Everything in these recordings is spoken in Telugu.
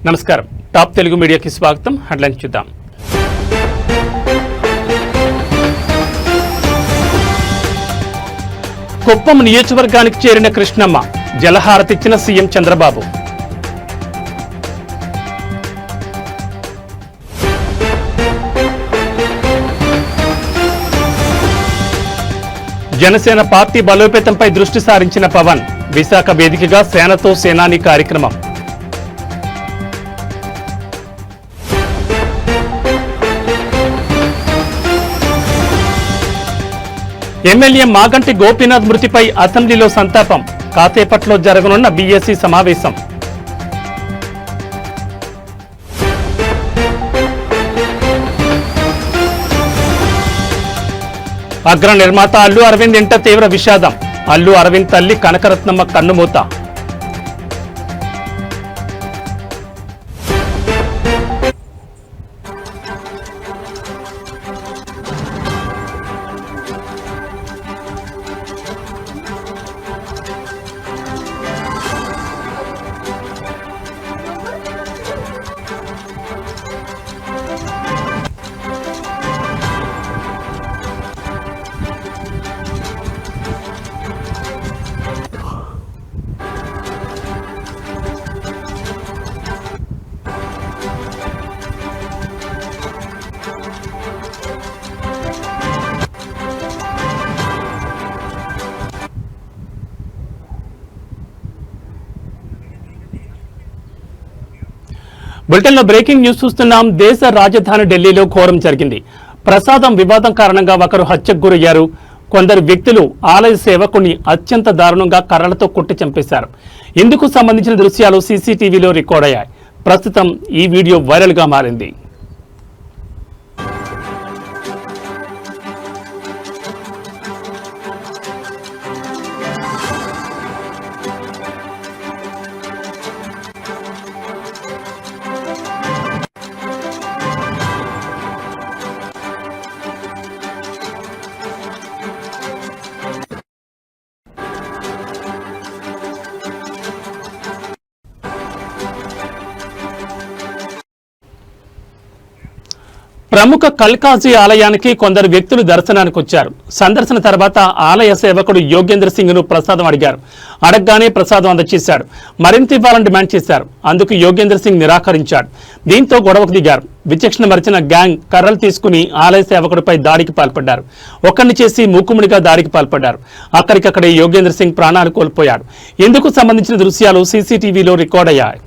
నమస్కారం. టాప్ తెలుగు మీడియాకి స్వాగతం. హెడ్లైన్స్ చూద్దాం. కుప్పం నియోజకవర్గానికి చేరిన కృష్ణమ్మ జలహారతిచ్చిన సీఎం చంద్రబాబు. జనసేన పార్టీ బలోపేతంపై దృష్టి సారించిన పవన్. విశాఖ వేదికగా సేనతో సేనాని కార్యక్రమం. ఎమ్మెల్యే మాగంటి గోపీనాథ్ మృతిపై అసెంబ్లీలో సంతాపం. కాసేపట్లో జరగనున్న బీఎస్సీ సమావేశం. అగ్ర నిర్మాత అల్లు అరవింద్ ఇంట తీవ్ర విషాదం. అల్లు అరవింద్ తల్లి కనకరత్నమ్మ కన్నుమూత. బులెటిన్లో బ్రేకింగ్ న్యూస్ చూస్తున్నాం. దేశ రాజధాని ఢిల్లీలో ఘోరం జరిగింది. ప్రసాదం వివాదం కారణంగా ఒకరు హత్యకు గురయ్యారు. కొందరు వ్యక్తులు ఆలయ సేవకుని అత్యంత దారుణంగా కర్రలతో కొట్టి చంపేశారు. ఇందుకు సంబంధించిన దృశ్యాలు సీసీటీవీలో రికార్డ్ అయ్యాయి. ప్రస్తుతం ఈ వీడియో వైరల్ గా మారింది. ప్రముఖ కల్కాజీ ఆలయానికి కొందరు వ్యక్తులు దర్శనానికి వచ్చారు. సందర్శన తర్వాత ఆలయ సేవకుడు యోగేంద్ర సింగ్ ను ప్రసాదం అడిగారు. అడగగానే ప్రసాదం అందచేశాడు. మరింత ఇవ్వాలని డిమాండ్ చేశారు. అందుకు యోగేంద్ర సింగ్ నిరాకరించాడు. దీంతో గొడవకు దిగారు. విచక్షణ మరిచిన గ్యాంగ్ కర్రలు తీసుకుని ఆలయ సేవకుడిపై దాడికి పాల్పడ్డారు. ఒక్కరిని చేసి మూకుముడిగా దాడికి పాల్పడ్డారు. అక్కడికక్కడే యోగేంద్ర సింగ్ ప్రాణాలు కోల్పోయాడు. ఇందుకు సంబంధించిన దృశ్యాలు సీసీటీవీలో రికార్డ్ అయ్యాయి.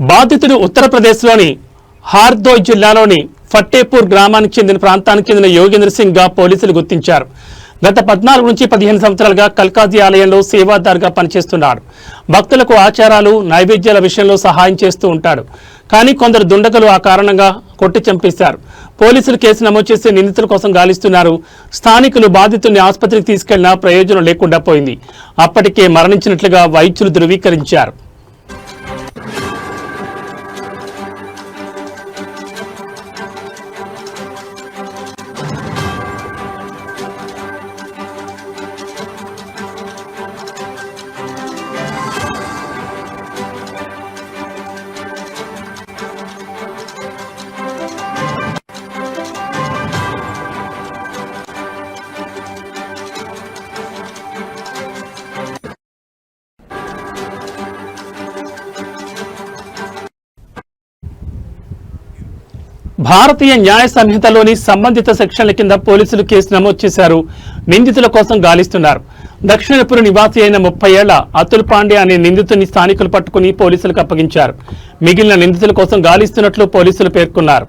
బాధితుడు ఉత్తరప్రదేశ్లోని హార్దోయ్ జిల్లాలోని ఫట్టేపూర్ గ్రామానికి చెందిన ప్రాంతానికి చెందిన యోగేంద్ర సింగ్ గా పోలీసులు గుర్తించారు. గత 14 నుంచి 15 సంవత్సరాలుగా కల్కాజీ ఆలయంలో సేవాదారుగా పనిచేస్తున్నాడు. భక్తులకు ఆచారాలు, నైవేద్యాల విషయంలో సహాయం చేస్తూ ఉంటాడు. కానీ కొందరు దుండగులు ఆ కారణంగా కొట్టి చంపేశారు. పోలీసులు కేసు నమోదు చేసి నిందితుల కోసం గాలిస్తున్నారు. స్థానికులు బాధితుడిని ఆసుపత్రికి తీసుకెళ్లినా ప్రయోజనం లేకుండా పోయింది. అప్పటికే మరణించినట్లుగా వైద్యులు ధృవీకరించారు. భారతీయ న్యాయ సంహితలోని సంబంధిత సెక్షన్ల కింద పోలీసులు కేసు నమోదు చేశారు. నిందితుల కోసం గాలిస్తున్నారు. దక్షిణపురి నివాసి అయిన 30 ఏళ్ల అతుల్ పాండే అనే నిందితుని స్థానికులు పట్టుకుని పోలీసులకు అప్పగించారు. మిగిలిన నిందితుల కోసం గాలిస్తున్నట్లు పోలీసులు పేర్కొన్నారు.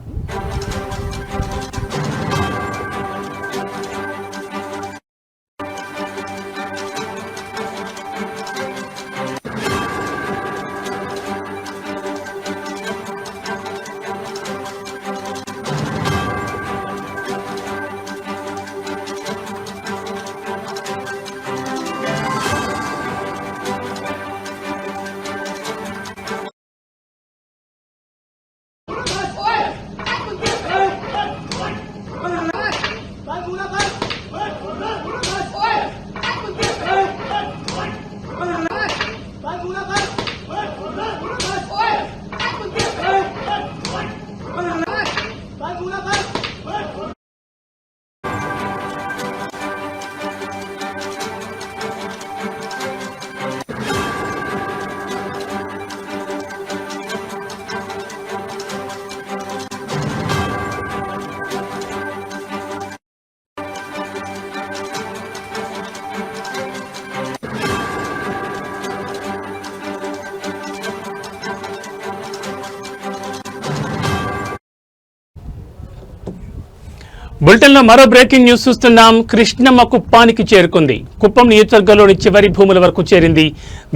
బులెటిన్లో మరో బ్రేకింగ్ న్యూస్ చూస్తున్నాం. కృష్ణమ్మ కుప్పానికి చేరుకుంది. కుప్పం నియోజకవర్గంలోని చివరి భూముల వరకు చేరింది.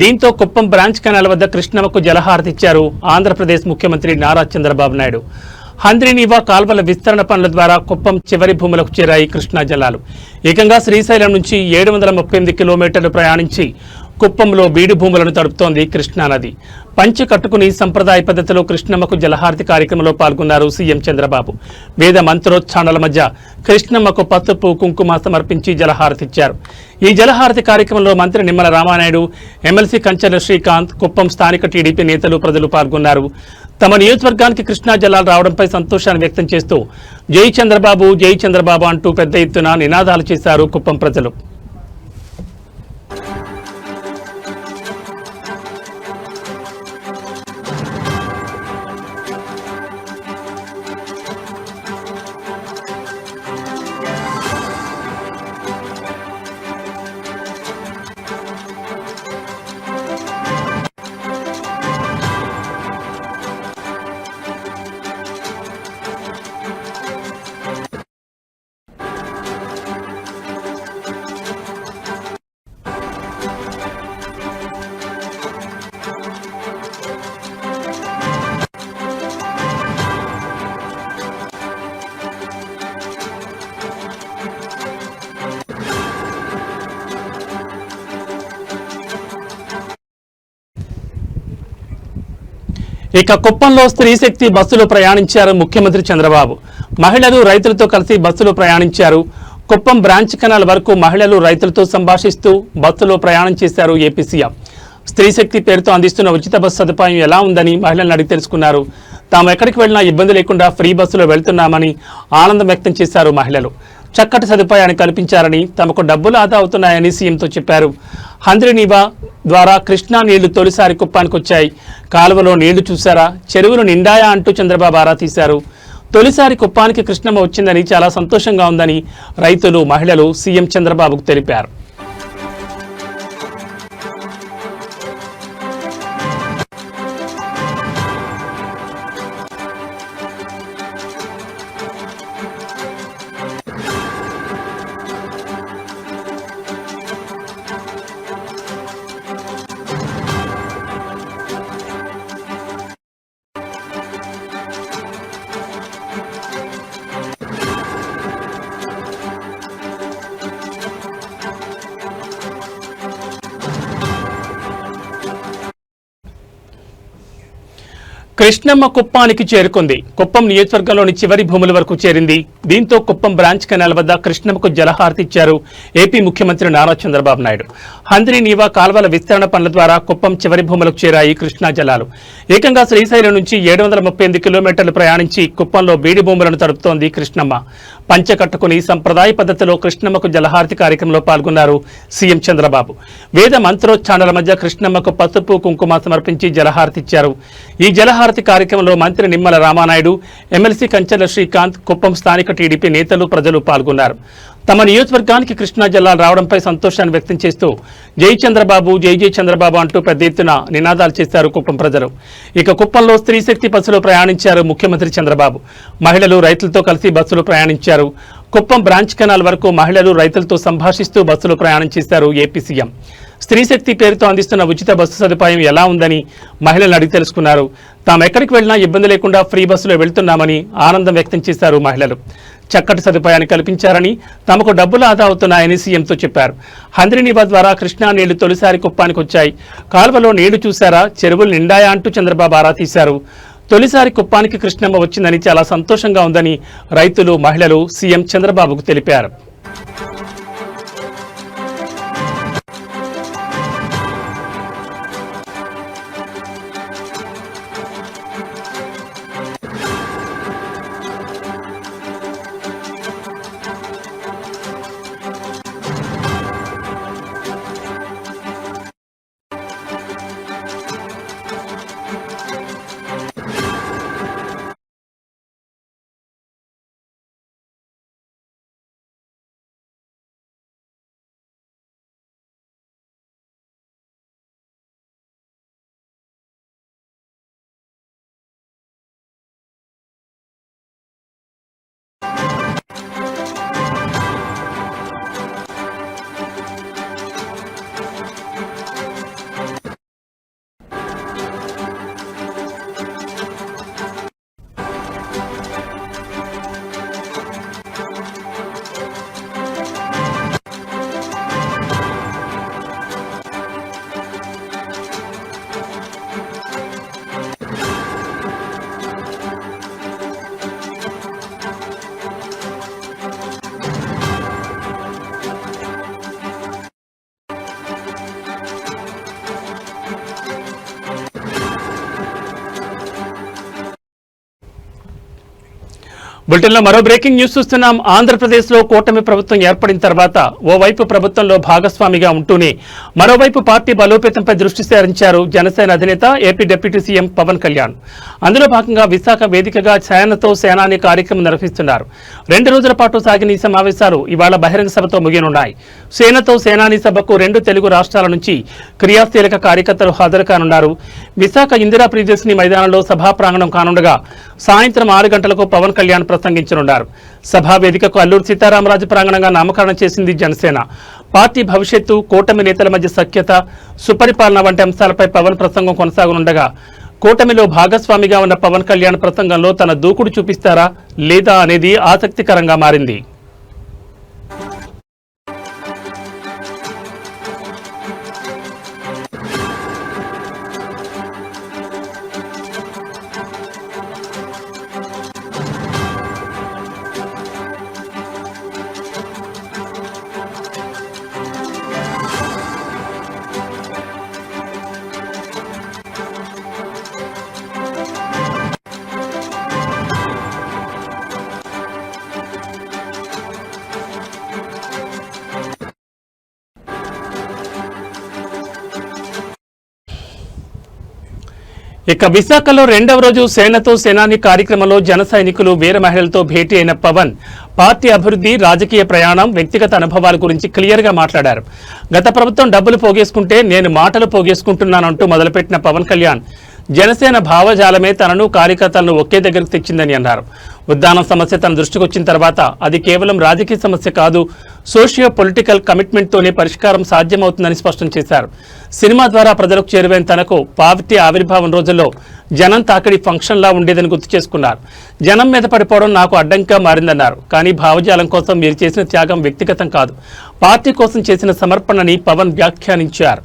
దీంతో కుప్పం బ్రాంచ్ కెనాల్ వద్ద కృష్ణమ్మకు జలహారతిచ్చారు ఆంధ్రప్రదేశ్ ముఖ్యమంత్రి నారా చంద్రబాబు నాయుడు. హంద్రీనీవా కాల్వల విస్తరణ పనుల ద్వారా కుప్పం చివరి భూములకు చేరాయి కృష్ణా జలాలు. ఏకంగా శ్రీశైలం నుంచి 738 కిలోమీటర్లు ప్రయాణించి కుప్పంలో బీడు భూములను తడుపుతోంది కృష్ణానది. పంచె కట్టుకుని సంప్రదాయ పద్ధతిలో కృష్ణమ్మకు జలహారతి కార్యక్రమంలో పాల్గొన్నారు సీఎం చంద్రబాబు. వేద మంత్రోచ్చారణల మధ్య కృష్ణమ్మకు పసుపు కుంకుమ సమర్పించి జలహారతిచ్చారు. ఈ జలహారతి కార్యక్రమంలో మంత్రి నిమ్మల రామానాయుడు, ఎమ్మెల్సీ కంచెల శ్రీకాంత్, కుప్పం స్థానిక టీడీపీ నేతలు, ప్రజలు పాల్గొన్నారు. తమ నియోజకవర్గానికి కృష్ణా జలాలు రావడంపై సంతోషాన్ని వ్యక్తం చేస్తూ జై చంద్రబాబు, జై చంద్రబాబు అంటూ పెద్ద ఎత్తున నినాదాలు చేశారు కుప్పం ప్రజలు. ఇక కుప్పంలో స్త్రీ శక్తి బస్సులో ప్రయాణించారు ముఖ్యమంత్రి చంద్రబాబు. మహిళలు రైతులతో కలిసి బస్సులో ప్రయాణించారు. కుప్పం బ్రాంచ్ కెనాల్ వరకు మహిళలు రైతులతో సంభాషిస్తూ బస్సులో ప్రయాణం చేశారు ఏపీ సీఎం. స్త్రీ శక్తి పేరుతో అందిస్తున్న ఉచిత బస్సు సదుపాయం ఎలా ఉందని మహిళలను అడిగి తెలుసుకున్నారు. తాము ఎక్కడికి వెళ్లినా ఇబ్బంది లేకుండా ఫ్రీ బస్సులో వెళ్తున్నామని ఆనందం వ్యక్తం చేశారు మహిళలు. చక్కటి సదుపాయాన్ని కల్పించారని, తమకు డబ్బులు ఆదా అవుతున్నాయని సీఎంతో చెప్పారు. హంద్రీనీవా ద్వారా కృష్ణా నీళ్లు తొలిసారి కుప్పానికి వచ్చాయి. కాలువలో నీళ్లు చూశారా, చెరువులు నిండాయా అంటూ చంద్రబాబు ఆరా తీశారు. తొలిసారి కుప్పానికి కృష్ణమ్మ వచ్చిందని చాలా సంతోషంగా ఉందని రైతులు, మహిళలు సీఎం చంద్రబాబుకు తెలిపారు. కృష్ణమ్మ కుప్పానికి చేరుకుంది. కుప్పం నియోజకవర్గంలోని చివరి భూముల వరకు చేరింది. దీంతో కుప్పం బ్రాంచ్ కెనాల్ వద్ద కృష్ణమ్మకు జలహారతి ఇచ్చారు ఏపీ ముఖ్యమంత్రి నారా చంద్రబాబు నాయుడు. హంద్రీనీవా కాల్వల విస్తరణ పనుల ద్వారా కుప్పం చివరి భూములకు చేరాయి కృష్ణా జలాలు. ఏకంగా శ్రీశైలం నుంచి 738 కిలోమీటర్లు ప్రయాణించి కుప్పంలో బీడి భూములను తడుపుతోంది కృష్ణమ్మ. పంచె కట్టుకుని సంప్రదాయ పద్ధతిలో కృష్ణమ్మకు జలహారతి కార్యక్రమంలో పాల్గొన్నారు సీఎం చంద్రబాబు. వేద మంత్రోచ్చారణల మధ్య కృష్ణమ్మకు పసుపు కుంకుమ సమర్పించి జలహారతిచ్చారు. ఈ జలహారతి కార్యక్రమంలో మంత్రి నిమ్మల రామానాయుడు, ఎమ్మెల్సీ కంచెల శ్రీకాంత్, కుప్పం స్థానిక టీడీపీ నేతలు, ప్రజలు పాల్గొన్నారు. తమ నియోజకవర్గానికి కృష్ణా జలాలు రావడంపై సంతోషాన్ని వ్యక్తం చేస్తూ జై చంద్రబాబు, జై జై చంద్రబాబు అంటూ పెద్ద ఎత్తున నినాదాలు చేశారు కుప్పం ప్రజలు. ఇక కుప్పంలో స్త్రీ శక్తి బస్సులో ప్రయాణించారు ముఖ్యమంత్రి చంద్రబాబు. మహిళలు రైతులతో కలిసి బస్సులో ప్రయాణించారు. కుప్పం బ్రాంచ్ కెనాల్ వరకు మహిళలు రైతులతో సంభాషిస్తూ బస్సులో ప్రయాణం చేశారు ఏపీ సీఎం. స్త్రీ శక్తి పేరుతో అందిస్తున్న ఉచిత బస్సు సదుపాయం ఎలా ఉందని మహిళలను అడిగి తెలుసుకున్నారు. తాము ఎక్కడికి వెళ్లినా ఇబ్బంది లేకుండా ఫ్రీ బస్సులో వెళ్తున్నామని ఆనందం వ్యక్తం చేశారు మహిళలు. చక్కటి సదుపాయాన్ని కల్పించారని, తమకు డబ్బులు ఆదా అవుతున్నాయని సీఎంతో చెప్పారు. హంద్రీనీవా ద్వారా కృష్ణా నీళ్లు తొలిసారి కుప్పానికి వచ్చాయి. కాలువలో నీళ్లు చూశారా, చెరువులు నిండాయా అంటూ చంద్రబాబు ఆరా తీశారు. తొలిసారి కుప్పానికి కృష్ణమ్మ వచ్చిందని చాలా సంతోషంగా ఉందని రైతులు, మహిళలు సీఎం చంద్రబాబుకు తెలిపారు. బులెటిన్లో మరో బ్రేకింగ్ న్యూస్ చూస్తున్నాం. ఆంధ్రప్రదేశ్లో కూటమి ప్రభుత్వం ఏర్పడిన తర్వాత ఓవైపు ప్రభుత్వంలో భాగస్వామిగా ఉంటూనే మరోవైపు పార్టీ బలోపేతంపై దృష్టి సారించారు జనసేన అధినేత AP deputy CM Pawan Kalyan. అందులో భాగంగా విశాఖ వేదికగా సేనతో సేనాని కార్యక్రమం నిర్వహిస్తున్నారు. 2 రోజుల పాటు సాగిన ఈ సమావేశాలు ఇవాళ బహిరంగ సభతో ముగియనున్నాయి. సేనతో సేనాని సభకు 2 తెలుగు రాష్ట్రాల నుంచి క్రియాశీలక కార్యకర్తలు హాజరు కానున్నారు. విశాఖ ఇందిరా ప్రియదర్శిని మైదానంలో సభా ప్రాంగణం కానుండగా సాయంత్రం 6 గంటలకు పవన్ కళ్యాణ్ ప్రసంగించనున్నారు. సభా వేదికకు అల్లూరు సీతారామరాజు ప్రాంగణంగా నామకరణం చేసింది జనసేన. పార్టీ భవిష్యత్తు, కూటమి నేతల మధ్య సఖ్యత, సుపరిపాలన వంటి అంశాలపై పవన్ ప్రసంగం కొనసాగనుండగా కూటమిలో భాగస్వామిగా ఉన్న పవన్ కళ్యాణ్ ప్రసంగంలో తన దూకుడు చూపిస్తారా లేదా అనేది ఆసక్తికరంగా మారింది. ఇక విశాఖలో 2వ రోజు సేనతో సేనాని కార్యక్రమంలో జన సైనికులు, వీర మహిళలతో భేటీ అయిన పవన్ పార్టీ అభివృద్ధి, రాజకీయ ప్రయాణం, వ్యక్తిగత అనుభవాల గురించి క్లియర్గా మాట్లాడారు. గత ప్రభుత్వం డబ్బులు పోగేసుకుంటే నేను మాటలు పోగేసుకుంటున్నానంటూ మొదలుపెట్టిన పవన్ కళ్యాణ్ జనసేన భావజాలమే తనను, కార్యకర్తలను ఒకే దగ్గరకు తెచ్చిందని అన్నారు. ఉద్దానం సమస్య తన దృష్టికి వచ్చిన తర్వాత అది కేవలం రాజకీయ సమస్య కాదు, సోషియో పొలిటికల్ కమిట్మెంట్తోనే పరిష్కారం సాధ్యమవుతుందని స్పష్టం చేశారు. సినిమా ద్వారా ప్రజలకు చేరువైన తనకు పార్టీ ఆవిర్భావం రోజుల్లో జనం తాకిడి ఫంక్షన్లా ఉండేదని గుర్తు చేసుకున్నారు. జనం మీద పడిపోవడం నాకు అడ్డంగా మారిందన్నారు. కానీ భావజాలం కోసం మీరు చేసిన త్యాగం వ్యక్తిగతం కాదు, పార్టీ కోసం చేసిన సమర్పణని పవన్ వ్యాఖ్యానించారు.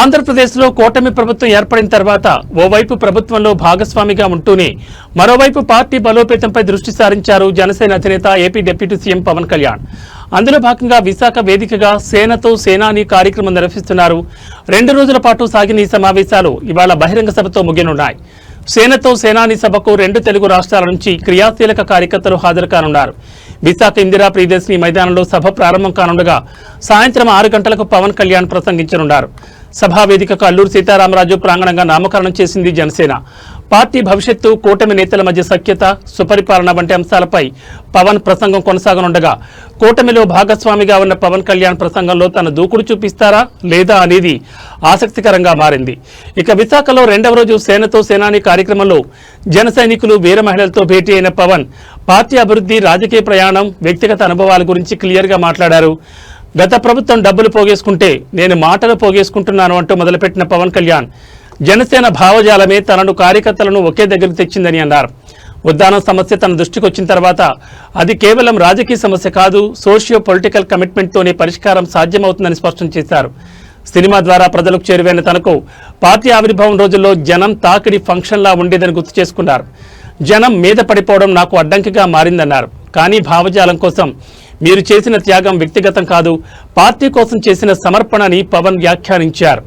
ఆంధ్రప్రదేశ్లో కూటమి ప్రభుత్వం ఏర్పడిన తర్వాత ఓవైపు ప్రభుత్వంలో భాగస్వామిగా ఉంటూనే మరోవైపు పార్టీ బలోపేతంపై దృష్టి సారించారు జనసేన అధినేత AP deputy CM Pawan Kalyan. అందులో భాగంగా విశాఖ వేదికగా సేనతో సేనాని కార్యక్రమం నిర్వహిస్తున్నారు. 2 రోజుల పాటు సాగిన ఈ సమావేశాలు ఇవాళ బహిరంగ సభతో ముగియనున్నాయి. సేనతో సేనాని సభకు 2 తెలుగు రాష్ట్రాల నుంచి క్రియాశీలక కార్యకర్తలు హాజరు కానున్నారు. విశాఖ ఇందిరా ప్రియదర్శిని మైదానంలో సభ ప్రారంభం కానుండగా సాయంత్రం 6 గంటలకు పవన్ కళ్యాణ్ ప్రసంగించనున్నారు. సభా వేదికకు అల్లూరు సీతారామరాజు ప్రాంగణంగా నామకరణం చేసింది జనసేన. పార్టీ భవిష్యత్తు, కూటమి నేతల మధ్య సఖ్యత, సుపరిపాలన వంటి అంశాలపై పవన్ ప్రసంగం కొనసాగనుండగా కూటమిలో భాగస్వామిగా ఉన్న పవన్ కళ్యాణ్ ప్రసంగంలో తన దూకుడు చూపిస్తారా లేదా అనేది ఆసక్తికరంగా మారింది. ఇక విశాఖలో 2వ రోజు సేనతో సేనాని కార్యక్రమంలో జన సైనికులు, వీర మహిళలతో భేటీ అయిన పవన్ పార్టీ అభివృద్ధి, రాజకీయ ప్రయాణం, వ్యక్తిగత అనుభవాల గురించి క్లియర్గా మాట్లాడారు. గత ప్రభుత్వం డబ్బులు పోగేసుకుంటే నేను మాటలు పోగేసుకుంటున్నాను అంటూ మొదలుపెట్టిన పవన్ కళ్యాణ్ జనసేన భావజాలమే తనను, కార్యకర్తలను ఒకే దగ్గరకు తెచ్చిందని అన్నారు. ఉద్దానం సమస్య తన దృష్టికి వచ్చిన తర్వాత అది కేవలం రాజకీయ సమస్య కాదు, సోషియో పొలిటికల్ కమిట్మెంట్తోనే పరిష్కారం సాధ్యమవుతుందని స్పష్టం చేశారు. సినిమా ద్వారా ప్రజలకు చేరువైన తనకు పార్టీ ఆవిర్భావం రోజుల్లో జనం తాకిడి ఫంక్షన్లా ఉండేదని గుర్తు చేసుకున్నారు. జనం మీద పడిపోవడం నాకు అడ్డంకిగా మారిందన్నారు. కానీ భావజాలం కోసం మీరు చేసిన త్యాగం వ్యక్తిగతం కాదు, పార్టీ కోసం చేసిన సమర్పణని పవన్ వ్యాఖ్యానించారు.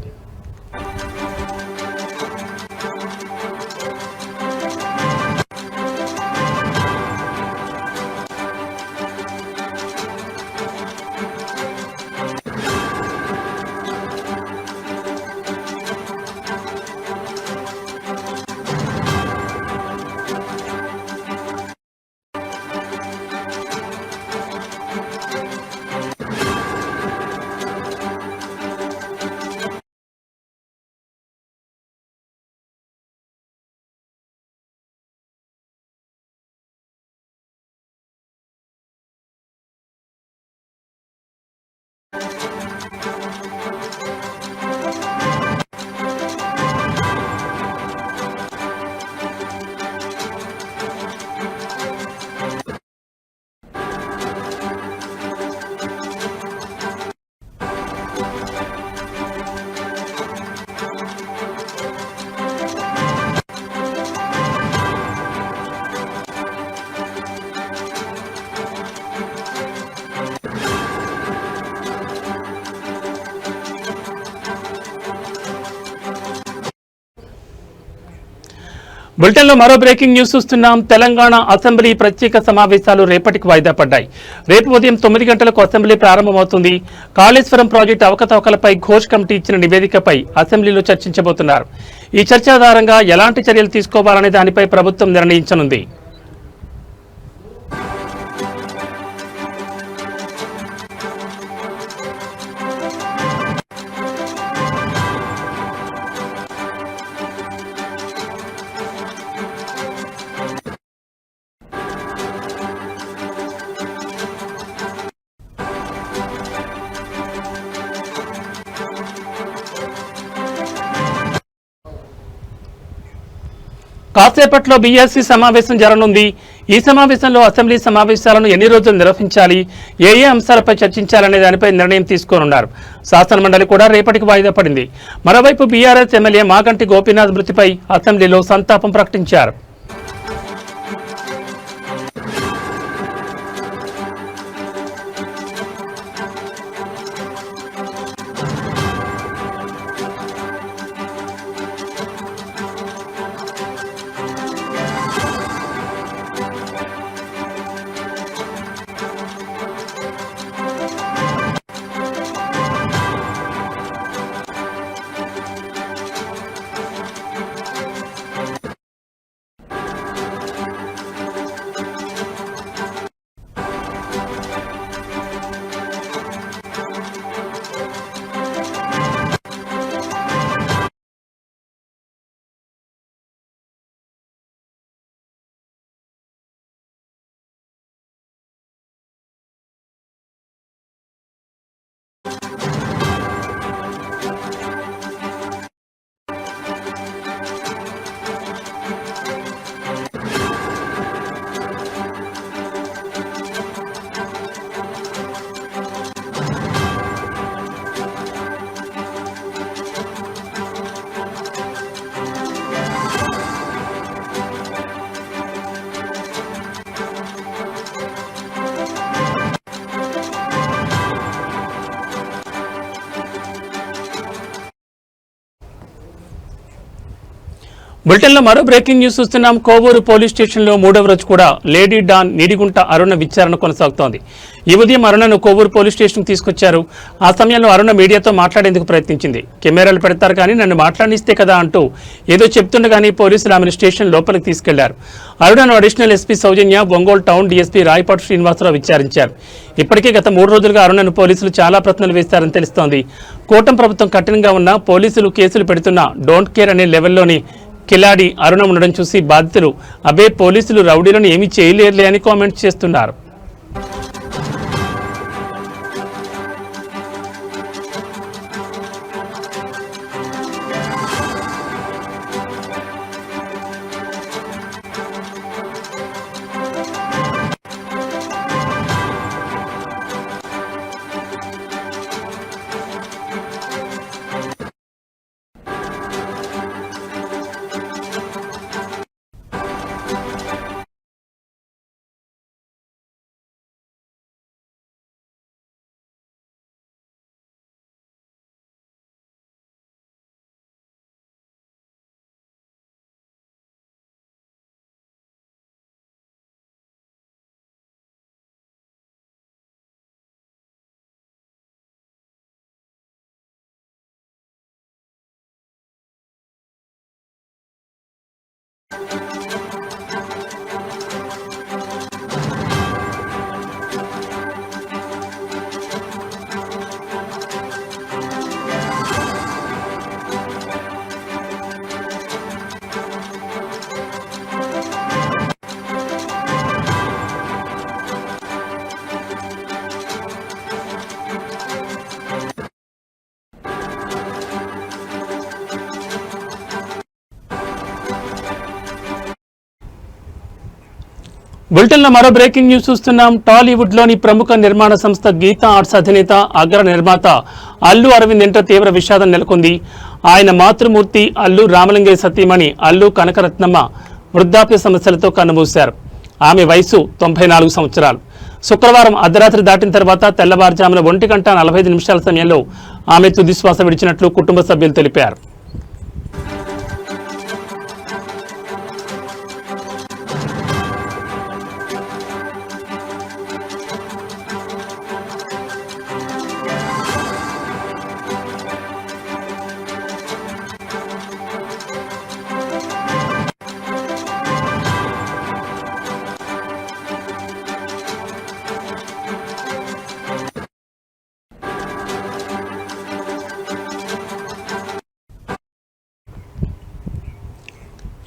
బులెటిన్లో మరో బ్రేకింగ్ న్యూస్ చూస్తున్నాం. తెలంగాణ అసెంబ్లీ ప్రత్యేక సమావేశాలు రేపటికి వాయిదా పడ్డాయి. రేపు ఉదయం 9 గంటలకు అసెంబ్లీ ప్రారంభమవుతుంది. కాళేశ్వరం ప్రాజెక్టు అవకతవకలపై ఘోష్ కమిటీ ఇచ్చిన నివేదికపై అసెంబ్లీలో చర్చించబోతున్నారు. ఈ చర్చ ఆధారంగా ఎలాంటి చర్యలు తీసుకోవాలనే దానిపై ప్రభుత్వం నిర్ణయించనుంది. కాసేపట్లో బీఎస్సీ సమావేశం జరగనుంది. ఈ సమావేశంలో అసెంబ్లీ సమావేశాలను ఎన్ని రోజులు నిర్వహించాలి, ఏ అంశాలపై చర్చించాలనే దానిపై నిర్ణయం తీసుకోనున్నారు. శాసనమండలి కూడా రేపటికి వాయిదా పడింది. మరోవైపు బీఆర్ఎస్ ఎమ్మెల్యే మాగంటి గోపీనాథ్ మృతిపై అసెంబ్లీలో సంతాపం ప్రకటించారు. బులెటిన్లో మరో బ్రేకింగ్ న్యూస్ చూస్తున్నాం. కోవూరు పోలీస్ స్టేషన్లో 3వ రోజు కూడా లేడీ డాన్ నిడిగుంట అరుణ విచారణ కొనసాగుతోంది. ఈ ఉదయం అరుణను కోవూరు పోలీస్ స్టేషన్కు తీసుకొచ్చారు. ఆ సమయంలో అరుణ మీడియాతో మాట్లాడేందుకు ప్రయత్నించింది. కెమెరాలు పెడతారు కానీ నన్ను మాట్లాడిస్తే కదా అంటూ ఏదో చెప్తుండగానే పోలీసులు ఆమెను స్టేషన్ లోపలికి తీసుకెళ్లారు. అరుణను అడిషనల్ ఎస్పీ సౌజన్య, ఒంగోలు టౌన్ డీఎస్పీ రాయపాటు శ్రీనివాసరావు విచారించారు. ఇప్పటికే గత 3 రోజులుగా అరుణను పోలీసులు చాలా ప్రశ్నలు వేస్తారని తెలుస్తోంది. కూటమి ప్రభుత్వం కఠినంగా ఉన్న పోలీసులు కేసులు పెడుతున్న డోంట్ కేర్ అనే లెవెల్లోని కిలాడి అరుణ ఉండడం చూసి బాధితులు అబే పోలీసులు రౌడీలను ఏమీ చేయలేరులే అని కామెంట్స్ చేస్తున్నారు. బులెటిన్లో మరో బ్రేకింగ్ న్యూస్ చూస్తున్నాం. టాలీవుడ్లోని ప్రముఖ నిర్మాణ సంస్థ గీతా ఆర్ట్స్ అధినేత అగ్ర నిర్మాత అల్లు అరవింద్ ఇంట తీవ్ర విషాదం నెలకొంది. ఆయన మాతృమూర్తి అల్లు రామలింగయ్య సతీమణి అల్లు కనకరత్నమ్మ వృద్ధాప్య సమస్యలతో కన్నుమూశారు. ఆమె వయసు 94 సంవత్సరాలు. శుక్రవారం అర్ధరాత్రి దాటిన తర్వాత తెల్లవారుజామున 1:45 సమయంలో ఆమె తుదిశ్వాస విడిచినట్లు కుటుంబ సభ్యులు తెలిపారు.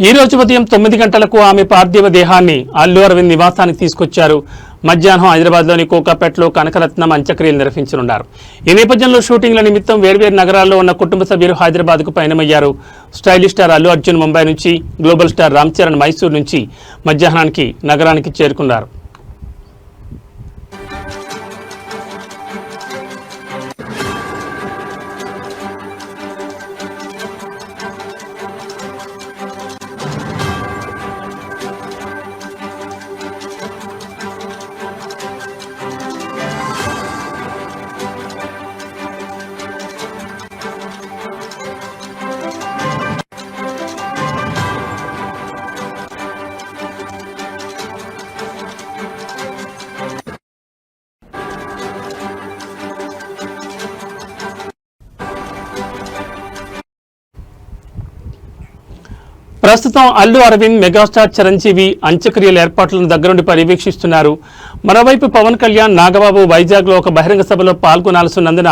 ఈ రోజు ఉదయం 9 గంటలకు ఆమె పార్థివ దేహాన్ని అల్లు అరవింద్ నివాసానికి తీసుకొచ్చారు. మధ్యాహ్నం హైదరాబాద్లోని కోకాపేటలో కనకరత్నం అంత్యక్రియలు నిర్వహించనున్నారు. ఈ నేపథ్యంలో షూటింగ్ల నిమిత్తం వేర్వేరు నగరాల్లో ఉన్న కుటుంబ సభ్యులు హైదరాబాద్కు పయనమయ్యారు. స్టైలిష్ స్టార్ అల్లు అర్జున్ ముంబై నుంచి, గ్లోబల్ స్టార్ రామ్ చరణ్ మైసూర్ నుంచి మధ్యాహ్నానికి నగరానికి చేరుకున్నారు. ప్రస్తుతం అల్లు అరవింద్, మెగాస్టార్ చిరంజీవి అంత్యక్రియల ఏర్పాట్లను దగ్గరుండి పర్యవేక్షిస్తున్నారు. మరోవైపు పవన్ కళ్యాణ్, నాగబాబు వైజాగ్లో ఒక బహిరంగ సభలో పాల్గొనాల్సినందున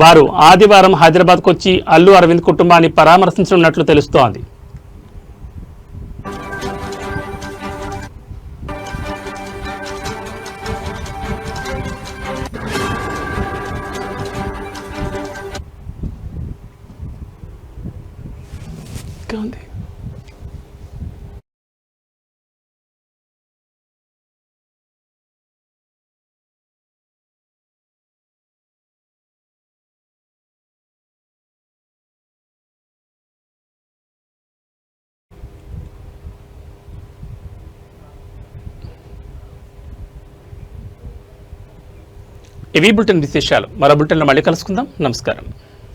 వారు ఆదివారం హైదరాబాద్కు వచ్చి అల్లు అరవింద్ కుటుంబాన్ని పరామర్శించనున్నట్లు తెలుస్తోంది. ఇవి బులెటిన్ విశేషాలు. మరో బులెటిన్లో మళ్ళీ కలుసుకుందాం. నమస్కారం.